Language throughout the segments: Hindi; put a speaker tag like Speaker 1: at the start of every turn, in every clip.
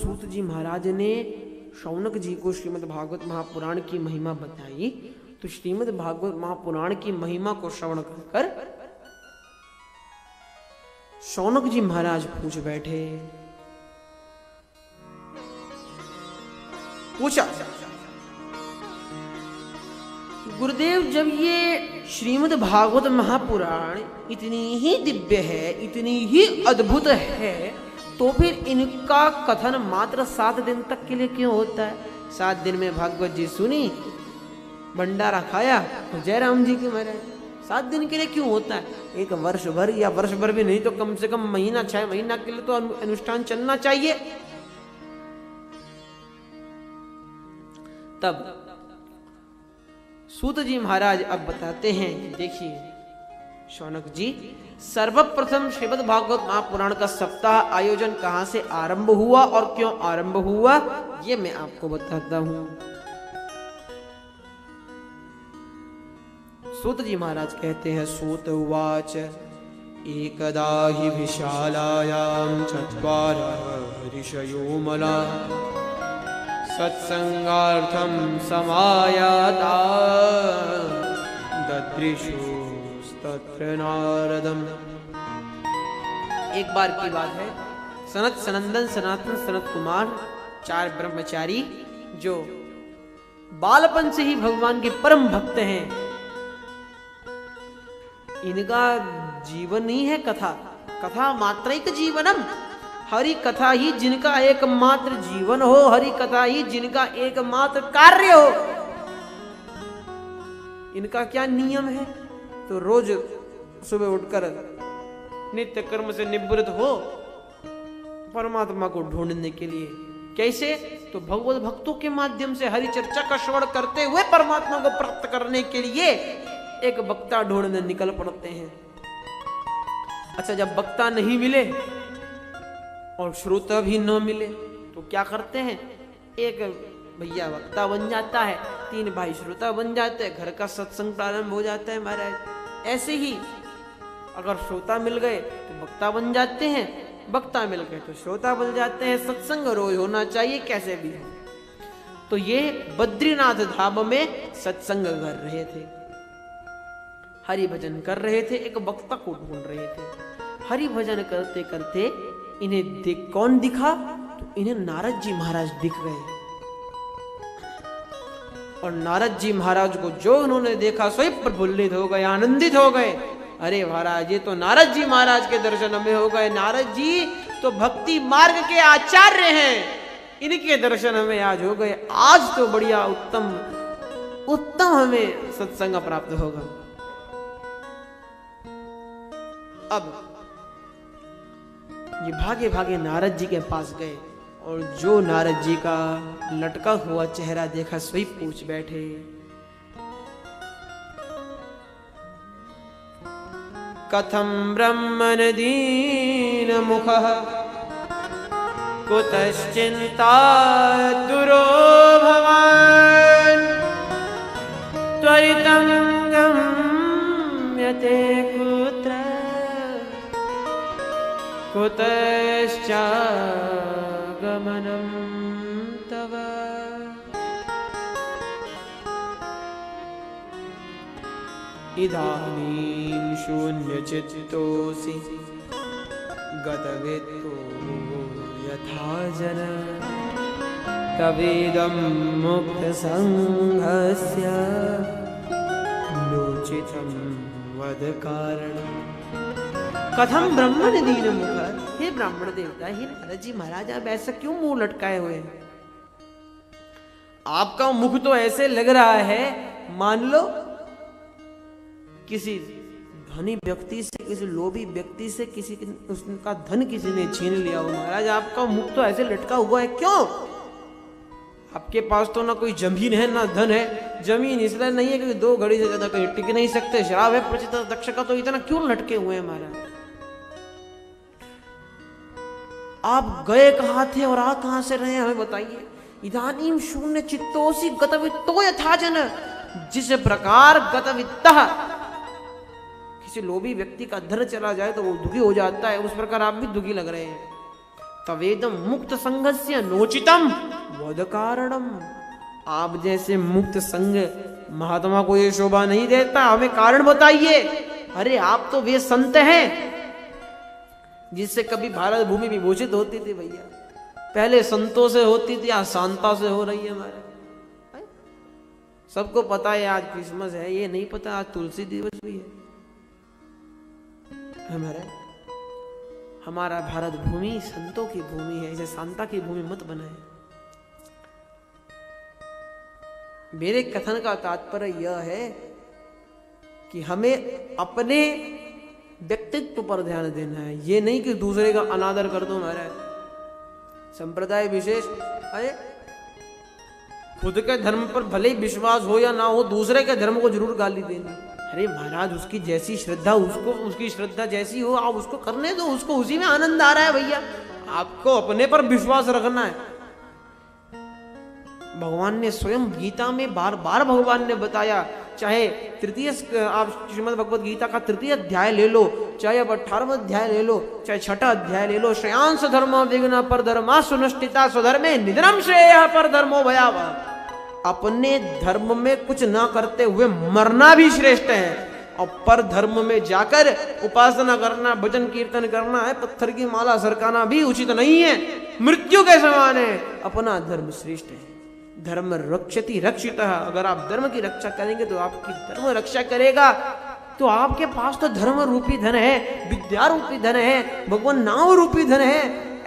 Speaker 1: सूत जी महाराज ने शौनक जी को श्रीमद् भागवत महापुराण की महिमा बताई, तो श्रीमद् भागवत महापुराण की महिमा को श्रवण कर शौनक जी महाराज पूछ बैठे, पूछा गुरुदेव, जब ये श्रीमद् भागवत महापुराण इतनी ही दिव्य है, इतनी ही अद्भुत है, तो फिर इनका कथन मात्र 7 दिन तक के लिए क्यों होता है? 7 दिन में भागवत जी सुनी, भंडारा खाया, तो जयराम जी की महाराज 7 दिन के लिए क्यों होता है? एक वर्ष भर या वर्ष भर भी नहीं तो कम से कम महीना 6 महीना के लिए तो अनुष्ठान चलना चाहिए। तब सूत जी महाराज अब बताते हैं, देखिए शौनक जी, सर्वप्रथम श्रीमद् भागवत महापुराण का सप्ताह आयोजन कहां से आरंभ हुआ और क्यों आरंभ हुआ, ये मैं आपको बताता हूं। सूत जी महाराज कहते हैं, सूत उवाच एकदा हि विशालायां चत्वारः ऋषयो मला सत्संगार्थं समायाता ददृशुस्तत्र नारदम्। एक बार की बात है, सनत सनंदन सनातन सनत कुमार 4 ब्रह्मचारी जो बालपन से ही भगवान के परम भक्त हैं, इनका जीवन ही है कथा, कथा मात्रैक जीवनम, हरि कथा ही जिनका एकमात्र जीवन हो, हरि कथा ही जिनका एकमात्र कार्य हो। इनका क्या नियम है? तो रोज सुबह उठकर नित्य कर्म से निवृत्त हो परमात्मा को ढूंढने के लिए। कैसे? तो भगवत भक्तों के माध्यम से हरि चर्चा का श्रवण करते हुए परमात्मा को प्राप्त करने के लिए एक वक्ता ढूंढने निकल पड़ते हैं। अच्छा, जब वक्ता नहीं मिले और श्रोता भी न मिले तो क्या करते हैं? एक भैया वक्ता बन जाता है, 3 भाई श्रोता बन जाते हैं, घर का सत्संग प्रारंभ हो जाता है महाराज। ऐसे ही अगर श्रोता मिल गए तो वक्ता बन जाते हैं, वक्ता मिल गए तो श्रोता बन जाते हैं। सत्संग रोज होना चाहिए कैसे भी हो। तो ये बद्रीनाथ धाम में सत्संग कर रहे थे, हरि भजन कर रहे थे, एक वक्ता को ढूंढ रहे थे। हरि भजन करते करते इन्हें कौन दिखा? तो इन्हें नारद जी महाराज दिख गए। और नारद जी महाराज को जो उन्होंने देखा स्वयं प्रफुल्लित हो गए, आनंदित हो गए। अरे महाराज, ये तो नारद जी महाराज के दर्शन हमें हो गए। नारद जी तो भक्ति मार्ग के आचार्य हैं, इनके दर्शन हमें आज हो गए। आज तो बढ़िया उत्तम हमें सत्संग प्राप्त होगा। अब ये भागे भागे नारद जी के पास गए और जो नारद जी का लटका हुआ चेहरा देखा, स्वयं पूछ बैठे, कथम ब्रह्मन दीन मुखः कुतश्चिन्ता दुरो भवान् त्वरितं गम्यते कुत्र कुतश्चागमनं तव। इदानीं शून्यचित्तोऽसि गतवित्तो यथा जन तवेदं मुक्तसंघस्य नोचितं वद कारणम्। कथम ब्राह्मण दीन मुख, हे ब्राह्मण देवता, हे नारद जी महाराज, आप ऐसा क्यों मुंह लटकाए हुए हैं? आपका मुख तो ऐसे लग रहा है मान लो किसी धनी व्यक्ति से, किसी लोभी व्यक्ति से किसी उसका धन किसी ने छीन लिया हो। महाराज, आपका मुख तो ऐसे लटका हुआ है, क्यों? आपके पास तो ना कोई जमीन है ना धन है। जमीन इसलिए नहीं है क्योंकि 2 घड़ी से ज्यादा कहीं टिक नहीं सकते। शराब है प्रचित दक्ष का, तो इतना क्यों लटके हुए हैं महाराज? आप गए कहां थे और आ कहां से रहे, हमें बताइए। इदानीम शून्य चित्तोसी गतवित्तो यथा जन, जिस प्रकार गतवित्तः किसी लोभी व्यक्ति का धन चला जाए तो वो दुखी हो जाता है, उस प्रकार आप भी दुखी लग रहे हैं। तवेदम मुक्त संगस्य नोचितम वद कारणम। आप जैसे मुक्त संग महात्मा को ये शोभा नहीं देता, हमें कारण बताइए। अरे आप तो वे संत हैं जिससे कभी भारत भूमि विभूषित होती थी भैया। पहले संतों से होती थी, आज शांता से हो रही है हमारे। सबको पता है आज क्रिसमस है, ये नहीं पता आज तुलसी दिवस भी है हमारा भारत भूमि संतों की भूमि है, इसे शांता की भूमि मत बनाए। मेरे कथन का तात्पर्य यह है कि हमें अपने व्यक्तित्व पर ध्यान देना है, ये नहीं कि दूसरे का अनादर कर दो। महाराज संप्रदाय विशेष, अरे खुद के धर्म पर भले ही विश्वास हो या ना हो, दूसरे के धर्म को जरूर गाली देनी। अरे महाराज उसकी जैसी श्रद्धा, उसको उसकी श्रद्धा जैसी हो आप उसको करने दो, उसको उसी में आनंद आ रहा है भैया। आपको अपने पर विश्वास रखना है। भगवान ने स्वयं गीता में बार बार भगवान ने बताया, चाहे तृतीय आप श्रीमद् भगवत गीता का तृतीय अध्याय ले लो, चाहे अब 18वां अध्याय ले लो, चाहे 6ठा अध्याय ले लो, श्रेयांश धर्मो विघ्न पर धर्मा सुनिष्ठिता स्वधर्मे निधनम श्रेयः पर धर्मो भयावह। अपने धर्म में कुछ ना करते हुए मरना भी श्रेष्ठ है, और पर धर्म में जाकर उपासना करना, भजन कीर्तन करना है, पत्थर की माला सरकाना भी उचित नहीं है, मृत्यु के समान है। अपना धर्म श्रेष्ठ है। धर्म रक्षति रक्षितः। अगर आप धर्म की रक्षा करेंगे तो आपकी धर्म रक्षा करेगा। तो आपके पास तो धर्म रूपी धन है, विद्या रूपी धन है, भगवान नाम रूपी धन है,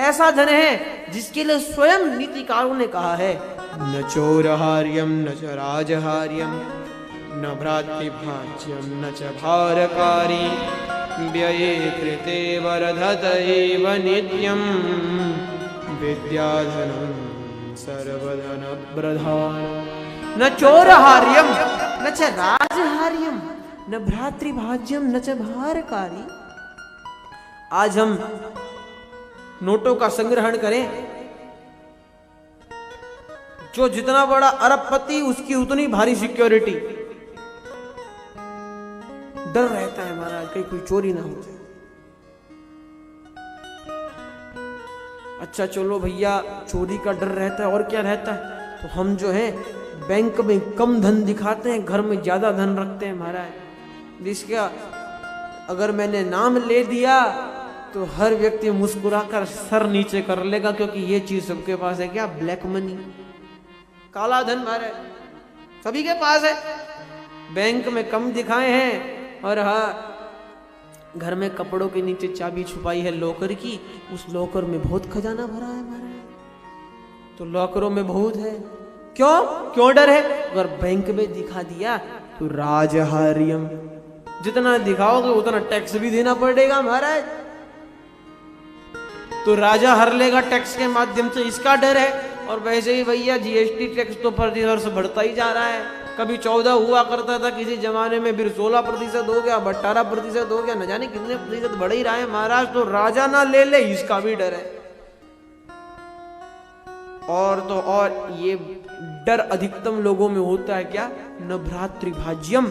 Speaker 1: ऐसा धन है जिसके लिए स्वयं नीतिकारों ने कहा है, न चोरहार्यम न च राजहार्यम न भ्रातृभाज्यम न च भारकारी व्यये कृते वर्धत एव नित्यम विद्याधनम सर्वधन प्रधान। न चोरहार्यम न च राजहार्यम न भ्रातृभाज्यम न च भारकारी। आज हम नोटों का संग्रहण करें, जो जितना बड़ा अरबपति उसकी उतनी भारी सिक्योरिटी। डर रहता है महाराज कहीं कोई चोरी ना हो जाए। अच्छा चलो भैया, चोरी का डर रहता है और क्या रहता है, तो हम जो है बैंक में कम धन दिखाते हैं, घर में ज्यादा धन रखते हैं महाराज। जिसका अगर मैंने नाम ले दिया तो हर व्यक्ति मुस्कुराकर सर नीचे कर लेगा, क्योंकि ये चीज सबके पास है, क्या ब्लैक मनी, काला धन महाराज सभी के पास है। बैंक में कम दिखाए हैं, और हाँ घर में कपड़ों के नीचे चाबी छुपाई है लॉकर की, उस लॉकर में बहुत खजाना भरा है महाराज। तो लॉकरों में बहुत है, क्यों डर है? अगर बैंक में दिखा दिया तो राजहार्यम, जितना दिखाओगे उतना टैक्स भी देना पड़ेगा महाराज। तो राजा हर लेगा टैक्स के माध्यम से, इसका डर है। और वैसे ही भैया जीएसटी टैक्स तो प्रतिवर्ष बढ़ता ही जा रहा है। कभी 14 हुआ करता था किसी जमाने में, फिर 16% हो गया, 18% हो गया, न जाने कितने प्रतिशत बढ़ ही रहा है महाराज। तो राजा ना ले ले इसका भी डर है। और तो और ये डर अधिकतम लोगों में होता है क्या, न भ्रातृभाज्यम।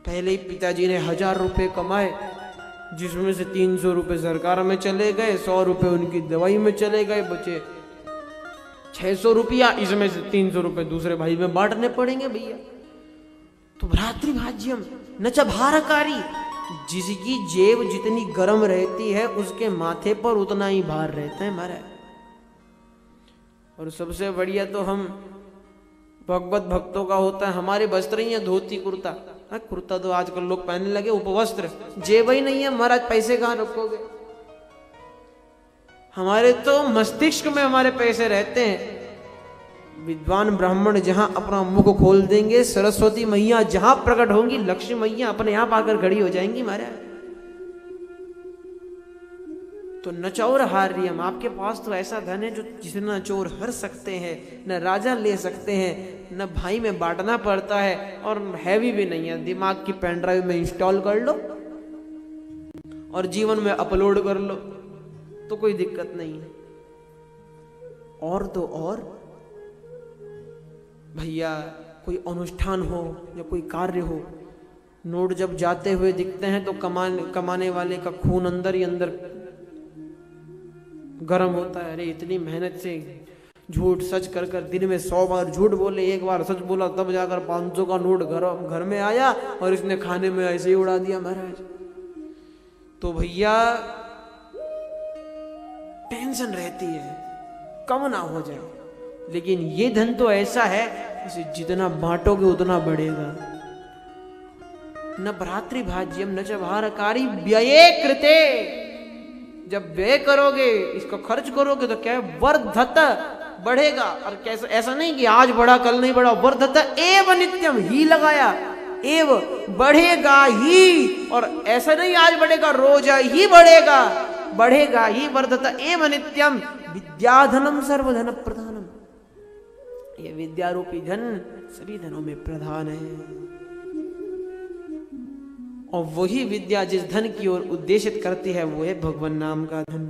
Speaker 1: पहले ही पिताजी ने 1000 रुपए कमाए, जिसमें से 300 रुपए सरकार में चले गए, 100 रुपए उनकी दवाई में चले गए, बचे 600 रुपया, इसमें से 300 रुपए दूसरे भाई में बांटने पड़ेंगे भैया। तो भ्रातृभाज्यम न च भारकारी, जिसकी जेब जितनी गर्म रहती है उसके माथे पर उतना ही भार रहता है महाराज। और सबसे बढ़िया तो हम भगवत भक्तों का होता है, हमारे वस्त्र ही है धोती कुर्ता। कुर्ता तो आजकल लोग पहनने लगे, उपवस्त्र, जेब ही नहीं है महाराज, पैसे कहां रखोगे? हमारे तो मस्तिष्क में हमारे पैसे रहते हैं। विद्वान ब्राह्मण जहां अपना मुख खोल देंगे, सरस्वती मैया जहां प्रकट होंगी, लक्ष्मी मैया अपने आप आकर खड़ी हो जाएंगी महाराज। तो न चोर हार्यम, आपके पास तो ऐसा धन है जो जिसे न चोर हर सकते हैं, न राजा ले सकते हैं, न भाई में बांटना पड़ता है, और हैवी भी नहीं है। दिमाग की पेन ड्राइव में इंस्टॉल कर लो और जीवन में अपलोड कर लो, तो कोई दिक्कत नहीं है। और तो और भैया कोई अनुष्ठान हो या कोई कार्य हो, नोट जब जाते हुए दिखते हैं तो कमाने वाले का खून अंदर ही अंदर गर्म होता है, अरे इतनी मेहनत से झूठ सच कर कर दिन में 100 बार झूठ बोले, एक बार सच बोला तब जाकर 500 का नोट घर में आया और इसने खाने में ऐसे ही उड़ा दिया महाराज। तो भैया टेंशन रहती है कम ना हो जाए, लेकिन ये धन तो ऐसा है इसे जितना बांटोगे उतना बढ़ेगा। न भ्रातृ भाज्यम न च भारकारी व्यये कृते, जब व्यय करोगे इसको खर्च करोगे तो क्या है, वर्धत बढ़ेगा। और कैसा, ऐसा नहीं कि आज बढ़ा कल नहीं बढ़ा, वर्धत एव नित्यम, ही लगाया, एव बढ़ेगा ही, और ऐसा नहीं आज बढ़ेगा रोज ही बढ़ेगा, बढ़ेगा ही, वर्धत एव नित्यम, विद्याधनम सर्वधन प्रधानम, ये विद्या रूपी धन सभी धनों में प्रधान है। और वही विद्या जिस धन की ओर उद्देशित करती है वो है भगवान नाम का धन।